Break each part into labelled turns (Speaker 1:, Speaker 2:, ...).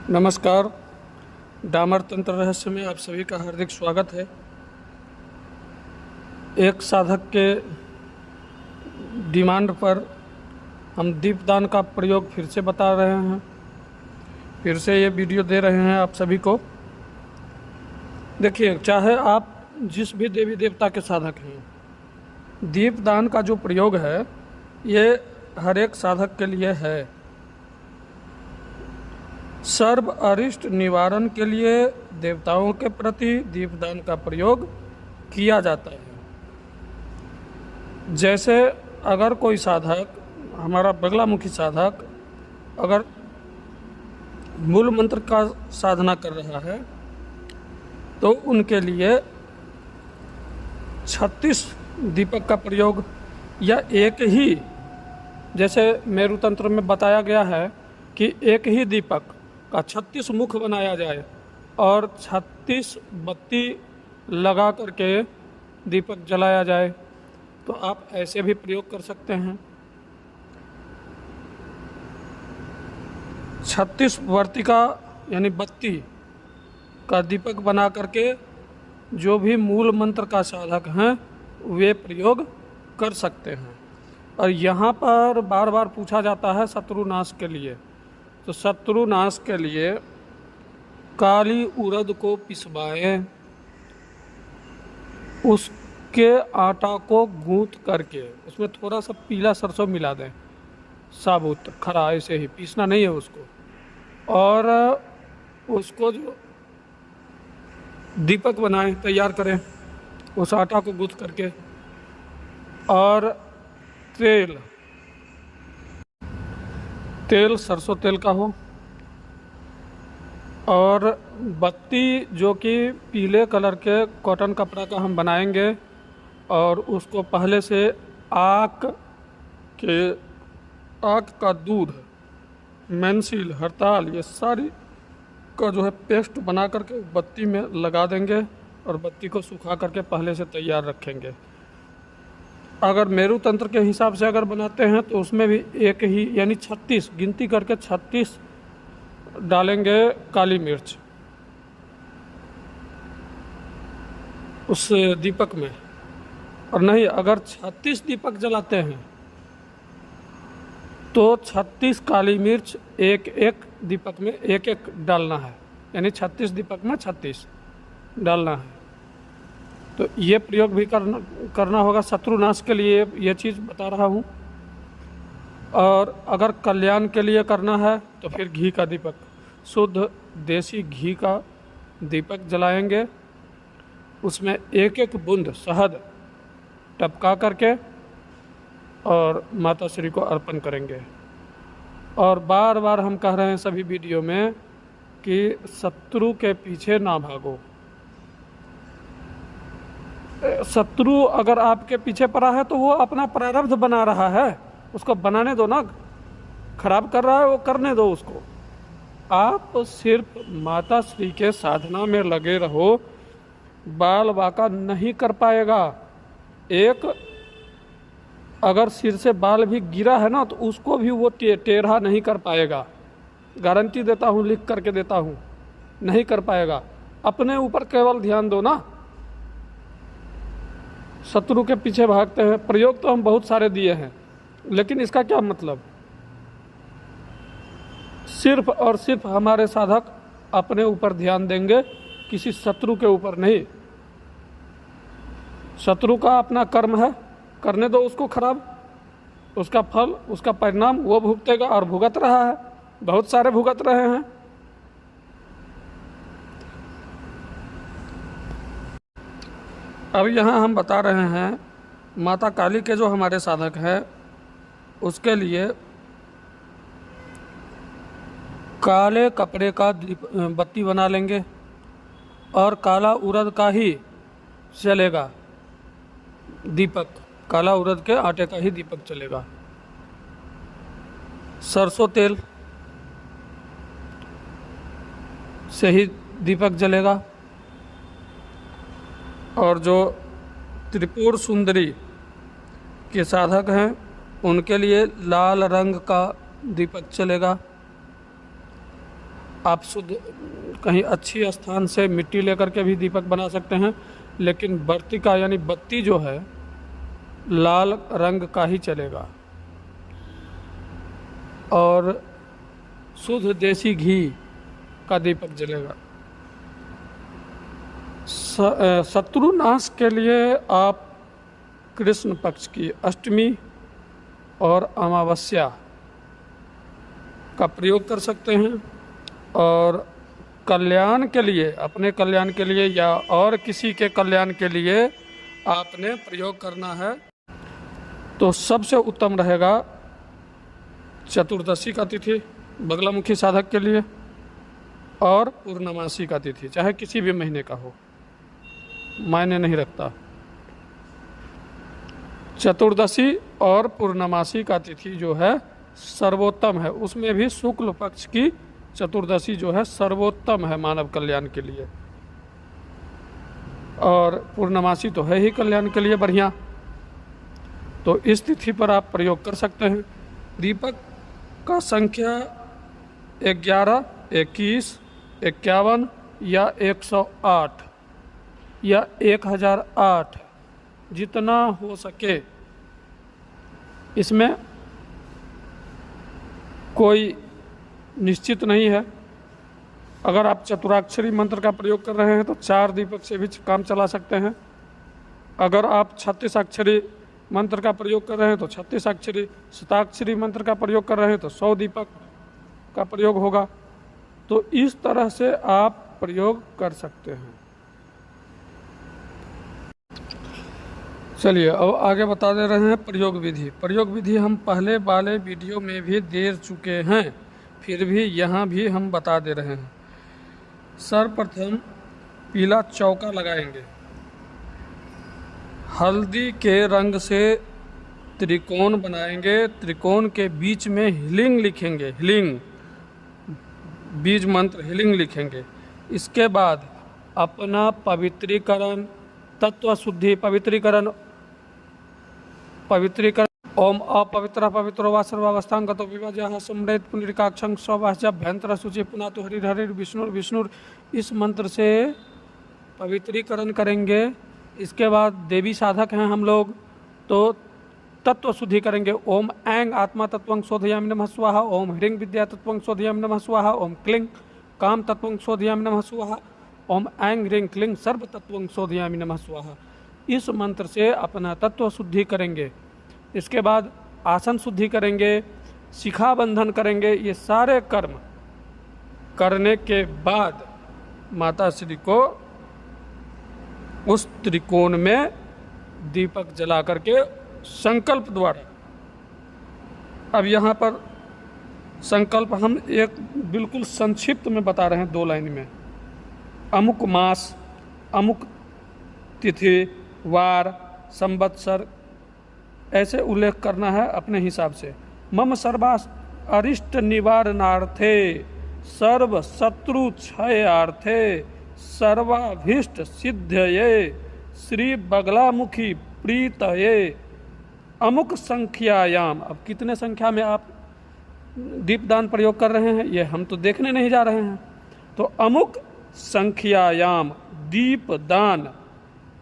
Speaker 1: नमस्कार। डामर तंत्र रहस्य में आप सभी का हार्दिक स्वागत है। एक साधक के डिमांड पर हम दीपदान का प्रयोग फिर से बता रहे हैं, फिर से ये वीडियो दे रहे हैं आप सभी को। देखिए, चाहे आप जिस भी देवी देवता के साधक हैं, दीपदान का जो प्रयोग है ये हर एक साधक के लिए है। सर्व अरिष्ट निवारण के लिए देवताओं के प्रति दीपदान का प्रयोग किया जाता है। जैसे अगर कोई साधक, हमारा बगलामुखी साधक, अगर मूल मंत्र का साधना कर रहा है तो उनके लिए 36 दीपक का प्रयोग, या एक ही, जैसे मेरु तंत्र में बताया गया है कि एक ही दीपक का 36 मुख बनाया जाए और 36 बत्ती लगा करके दीपक जलाया जाए, तो आप ऐसे भी प्रयोग कर सकते हैं। 36 वर्तिका यानी बत्ती का दीपक बना करके जो भी मूल मंत्र का साधक हैं वे प्रयोग कर सकते हैं। और यहाँ पर बार बार पूछा जाता है शत्रुनाश के लिए, तो शत्रुनाश के लिए काली उड़द को पिसवाएं, उसके आटा को गूंथ करके उसमें थोड़ा सा पीला सरसों मिला दें, साबुत खरा, ऐसे ही पीसना नहीं है उसको, और उसको जो दीपक बनाएं, तैयार करें उस आटा को गूंथ करके। और तेल सरसों तेल का हो, और बत्ती जो कि पीले कलर के कॉटन कपड़ा का हम बनाएंगे, और उसको पहले से आक का दूध, मेंसिल, हड़ताल, ये सारी का जो है पेस्ट बना करके बत्ती में लगा देंगे और बत्ती को सुखा करके पहले से तैयार रखेंगे। अगर मेरु तंत्र के हिसाब से अगर बनाते हैं तो उसमें भी एक ही, यानी 36 गिनती करके 36 डालेंगे काली मिर्च उस दीपक में। और नहीं, अगर 36 दीपक जलाते हैं तो 36 काली मिर्च एक एक दीपक में एक एक डालना है, यानी 36 दीपक में 36 डालना है। तो ये प्रयोग भी करना होगा शत्रुनाश के लिए, ये चीज़ बता रहा हूँ। और अगर कल्याण के लिए करना है तो फिर घी का दीपक, शुद्ध देसी घी का दीपक जलाएंगे, उसमें एक एक बूंद शहद टपका करके और माता श्री को अर्पण करेंगे। और बार बार हम कह रहे हैं सभी वीडियो में कि शत्रु के पीछे ना भागो। शत्रु अगर आपके पीछे पड़ा है तो वो अपना प्रारब्ध बना रहा है, उसको बनाने दो ना, खराब कर रहा है वो करने दो उसको। आप सिर्फ माता श्री के साधना में लगे रहो, बाल बाका नहीं कर पाएगा। एक अगर सिर से बाल भी गिरा है ना तो उसको भी वो टेढ़ा नहीं कर पाएगा, गारंटी देता हूँ, लिख करके देता हूँ, नहीं कर पाएगा। अपने ऊपर केवल ध्यान दो ना। शत्रु के पीछे भागते हैं, प्रयोग तो हम बहुत सारे दिए हैं, लेकिन इसका क्या मतलब? सिर्फ और सिर्फ हमारे साधक अपने ऊपर ध्यान देंगे, किसी शत्रु के ऊपर नहीं। शत्रु का अपना कर्म है, करने दो उसको खराब, उसका फल, उसका परिणाम वो भुगतेगा, और भुगत रहा है, बहुत सारे भुगत रहे हैं। अब यहाँ हम बता रहे हैं माता काली के जो हमारे साधक हैं उसके लिए काले कपड़े का बत्ती बना लेंगे, और काला उड़द का ही चलेगा दीपक, काला उड़द के आटे का ही दीपक चलेगा। सरसों तेल से ही दीपक जलेगा। और जो त्रिपुर सुंदरी के साधक हैं उनके लिए लाल रंग का दीपक चलेगा। आप शुद्ध कहीं अच्छी स्थान से मिट्टी लेकर के भी दीपक बना सकते हैं, लेकिन वर्तिका यानी बत्ती जो है लाल रंग का ही चलेगा और शुद्ध देसी घी का दीपक जलेगा। शत्रुनाश के लिए आप कृष्ण पक्ष की अष्टमी और अमावस्या का प्रयोग कर सकते हैं, और कल्याण के लिए, अपने कल्याण के लिए या और किसी के कल्याण के लिए आपने प्रयोग करना है तो सबसे उत्तम रहेगा चतुर्दशी का तिथि बगलामुखी साधक के लिए, और पूर्णमासी का तिथि चाहे किसी भी महीने का हो, मायने नहीं रखता। चतुर्दशी और पूर्णमासी का तिथि जो है सर्वोत्तम है, उसमें भी शुक्ल पक्ष की चतुर्दशी जो है सर्वोत्तम है मानव कल्याण के लिए, और पूर्णमासी तो है ही कल्याण के लिए बढ़िया। तो इस तिथि पर आप प्रयोग कर सकते हैं। दीपक का संख्या 11, 21, 51 या 108 या 1008 जितना हो सके, इसमें कोई निश्चित नहीं है। अगर आप चतुराक्षरी मंत्र का प्रयोग कर रहे हैं तो 4 दीपक से भी काम चला सकते हैं। अगर आप 36 अक्षरी मंत्र का प्रयोग कर रहे हैं तो 36 अक्षरी, शताक्षरी मंत्र का प्रयोग कर रहे हैं तो 100 दीपक का प्रयोग होगा। तो इस तरह से आप प्रयोग कर सकते हैं। चलिए अब आगे बता दे रहे हैं प्रयोग विधि। प्रयोग विधि हम पहले वाले वीडियो में भी दे चुके हैं, फिर भी यहाँ भी हम बता दे रहे हैं। सर्वप्रथम पीला चौका लगाएंगे, हल्दी के रंग से त्रिकोण बनाएंगे, त्रिकोण के बीच में हीलिंग लिखेंगे, हीलिंग बीज मंत्र हीलिंग लिखेंगे। इसके बाद अपना पवित्रीकरण, तत्व शुद्धि, पवित्रीकरण ओम अपवित्र पवित्रो वा सर्वावस्थांगतो विभाजः सम्रेत पुनरिकाक्षं स्वभाष्याभ्यंतर सूचि पुनः तो हरिर हरिर विष्णुर विष्णुर, इस मंत्र से पवित्रीकरण करेंगे। इसके बाद देवी साधक हैं हम लोग तो तत्व शुद्धि करेंगे। ओम ऐंग आत्मा तत्वं शोधयामि नमः स्वाहा, ओम ह्रीं विद्या तत्वं शोधयामि नमः स्वाहा, ओम क्लीं काम तत्वं शोधयामि नमः स्वाहा, ओम ऐंग ह्रीं क्लीं सर्व तत्वं शोधयामि नमः स्वाहा। इस मंत्र से अपना तत्व शुद्धि करेंगे। इसके बाद आसन शुद्धि करेंगे, शिखा बंधन करेंगे। ये सारे कर्म करने के बाद माता श्री को उस त्रिकोण में दीपक जला करके संकल्प द्वारा, अब यहाँ पर संकल्प हम एक बिल्कुल संक्षिप्त में बता रहे हैं 2 लाइन में। अमुक मास, अमुक तिथि, वार, संवत्सर ऐसे उल्लेख करना है अपने हिसाब से। मम सर्वा अरिष्ट निवारणार्थे, सर्व शत्रु क्षयार्थे, सर्वाभीष्ट सिद्धये, श्री बगलामुखी प्रीतये अमुक संख्यायाम। अब कितने संख्या में आप दीपदान प्रयोग कर रहे हैं ये हम तो देखने नहीं जा रहे हैं। तो अमुक संख्यायाम दीपदान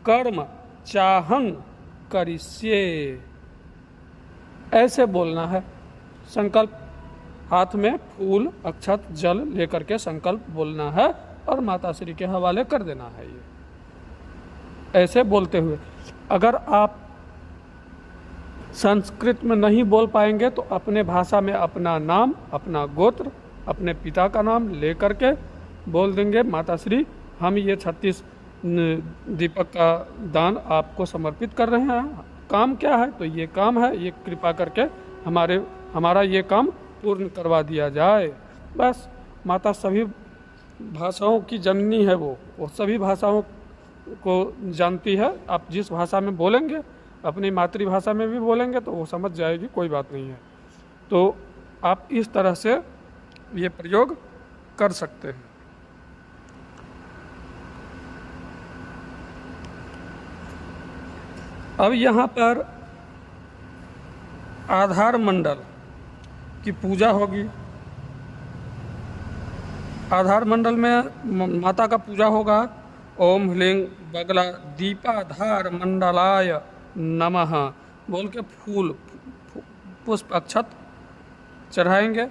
Speaker 1: कर्म चाहं करिष्ये, ऐसे बोलना है। संकल्प हाथ में फूल अक्षत जल लेकर के संकल्प बोलना है और माता श्री के हवाले कर देना है। ये ऐसे बोलते हुए, अगर आप संस्कृत में नहीं बोल पाएंगे तो अपने भाषा में अपना नाम, अपना गोत्र, अपने पिता का नाम लेकर के बोल देंगे, माता श्री हम ये 36 दीपक का दान आपको समर्पित कर रहे हैं। काम क्या है? तो ये काम है, ये कृपा करके हमारा ये काम पूर्ण करवा दिया जाए। बस माता सभी भाषाओं की जननी है, वो सभी भाषाओं को जानती है। आप जिस भाषा में बोलेंगे, अपनी मातृभाषा में भी बोलेंगे तो वो समझ जाएगी, कोई बात नहीं है। तो आप इस तरह से ये प्रयोग कर सकते हैं। अब यहाँ पर आधार मंडल की पूजा होगी। आधार मंडल में माता का पूजा होगा। ओम ह्लीं बगला दीपाधार मंडलाय नमः बोल के फूल पुष्प अक्षत चढ़ाएंगे।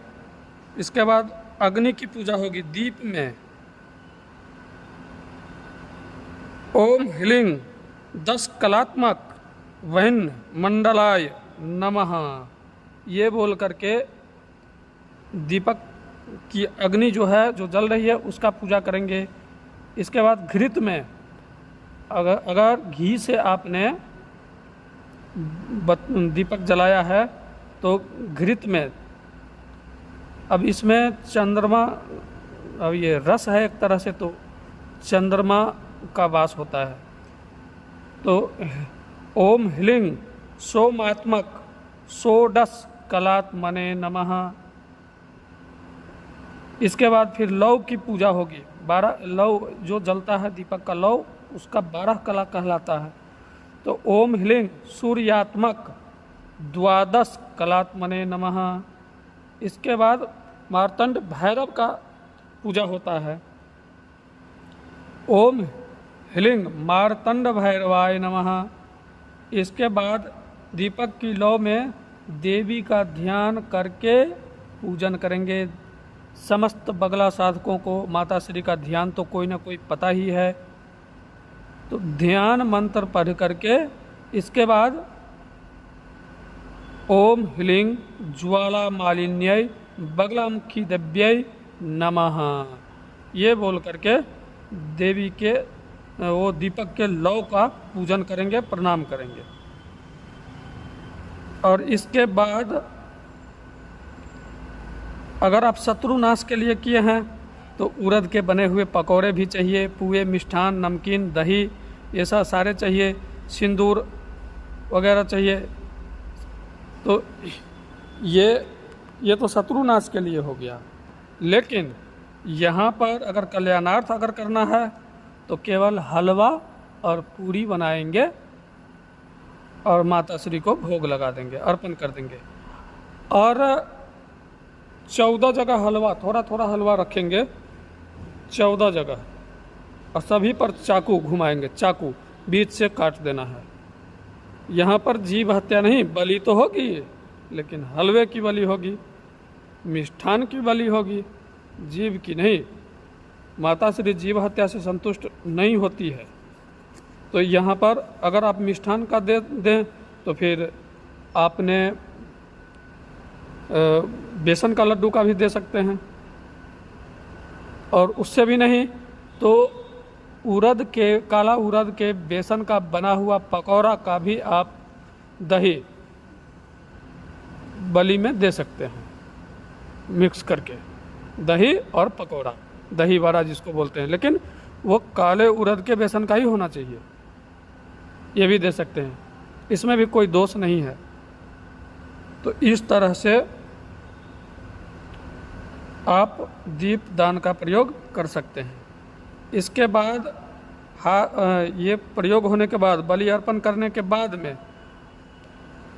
Speaker 1: इसके बाद अग्नि की पूजा होगी दीप में। ओम ह्लीं 10 कलात्मक वह्नि मंडलाय नमः ये बोल करके दीपक की अग्नि जो है जो जल रही है उसका पूजा करेंगे। इसके बाद घृत में अगर घी से आपने दीपक जलाया है तो घृत में, अब इसमें चंद्रमा, अब ये रस है एक तरह से, तो चंद्रमा का वास होता है। तो ओम ह्लीं सोमात्मक षोडश कलात्मने नमः। इसके बाद फिर लौ की पूजा होगी। 12 लौ जो जलता है दीपक का लौ उसका 12 कला कहलाता है। तो ओम ह्लीं सूर्यात्मक द्वादश कलात्मने नमः। इसके बाद मार्तंड भैरव का पूजा होता है। ओम ह्लीं मार्तंड भैरवाय नमः। इसके बाद दीपक की लौ में देवी का ध्यान करके पूजन करेंगे। समस्त बगला साधकों को माता श्री का ध्यान तो कोई ना कोई पता ही है, तो ध्यान मंत्र पढ़ करके इसके बाद ओम ह्लीं ज्वाला मालिन्यै बगलामुखी देव्यै नमः ये बोल करके देवी के वो दीपक के लौ का पूजन करेंगे, प्रणाम करेंगे। और इसके बाद अगर आप शत्रु नाश के लिए किए हैं तो उड़द के बने हुए पकौड़े भी चाहिए, पुए, मिष्ठान, नमकीन, दही, ये सब सारे चाहिए, सिंदूर वगैरह चाहिए। तो ये तो शत्रु नाश के लिए हो गया। लेकिन यहाँ पर अगर कल्याणार्थ अगर करना है तो केवल हलवा और पूरी बनाएंगे और माता श्री को भोग लगा देंगे, अर्पण कर देंगे। और 14 जगह हलवा, थोड़ा थोड़ा हलवा रखेंगे 14 जगह, और सभी पर चाकू घुमाएंगे, चाकू बीच से काट देना है। यहाँ पर जीव हत्या नहीं, बलि तो होगी लेकिन हलवे की बलि होगी, मिष्ठान की बलि होगी, जीव की नहीं। माता श्री जीव हत्या से संतुष्ट नहीं होती है। तो यहाँ पर अगर आप मिष्ठान का दें तो फिर आपने बेसन का लड्डू का भी दे सकते हैं, और उससे भी नहीं तो उड़द के, काला उड़द के बेसन का बना हुआ पकौड़ा का भी आप दही बलि में दे सकते हैं, मिक्स करके दही और पकौड़ा, दही बड़ा जिसको बोलते हैं, लेकिन वो काले उड़द के बेसन का ही होना चाहिए, ये भी दे सकते हैं, इसमें भी कोई दोष नहीं है। तो इस तरह से आप दीप दान का प्रयोग कर सकते हैं। इसके बाद ये प्रयोग होने के बाद, बलि अर्पण करने के बाद में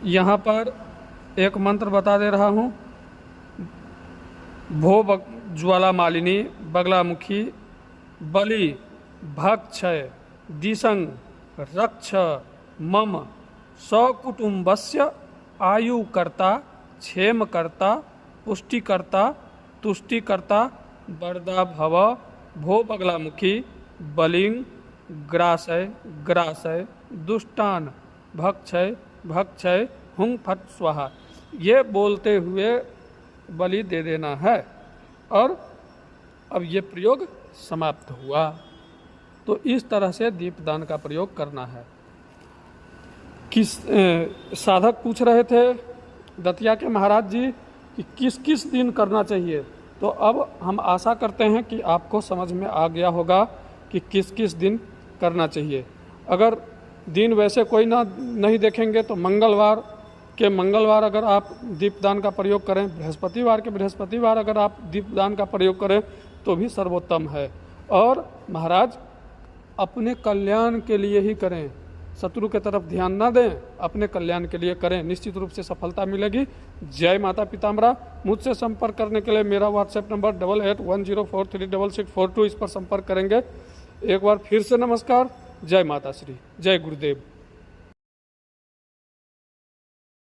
Speaker 1: यहाँ पर एक मंत्र बता दे रहा हूँ। भो ज्वाला मालिनी बगलामुखी बलि भक्षय दिशं रक्ष मम सकुटुम्बस्य आयुकर्ता क्षेमकर्ता पुष्टिकर्ता तुष्टिकर्ता वरदा भव भो बगलामुखी बलिं ग्रासय ग्रासय दुष्टान भक्षय भक्षय हुं फट स्वाहा ये बोलते हुए बलि दे देना है। और अब ये प्रयोग समाप्त हुआ। तो इस तरह से दीपदान का प्रयोग करना है। साधक पूछ रहे थे दतिया के महाराज जी कि किस किस दिन करना चाहिए, तो अब हम आशा करते हैं कि आपको समझ में आ गया होगा कि किस किस दिन करना चाहिए। अगर दिन वैसे कोई नहीं देखेंगे तो मंगलवार अगर आप दीपदान का प्रयोग करें, बृहस्पतिवार अगर आप दीपदान का प्रयोग करें तो भी सर्वोत्तम है। और महाराज अपने कल्याण के लिए ही करें, शत्रु की तरफ ध्यान ना दें, अपने कल्याण के लिए करें, निश्चित रूप से सफलता मिलेगी। जय माता पीताम्बरा। मुझसे संपर्क करने के लिए मेरा व्हाट्सएप नंबर 8810436642, इस पर संपर्क करेंगे। एक बार फिर से नमस्कार। जय माता श्री, जय गुरुदेव।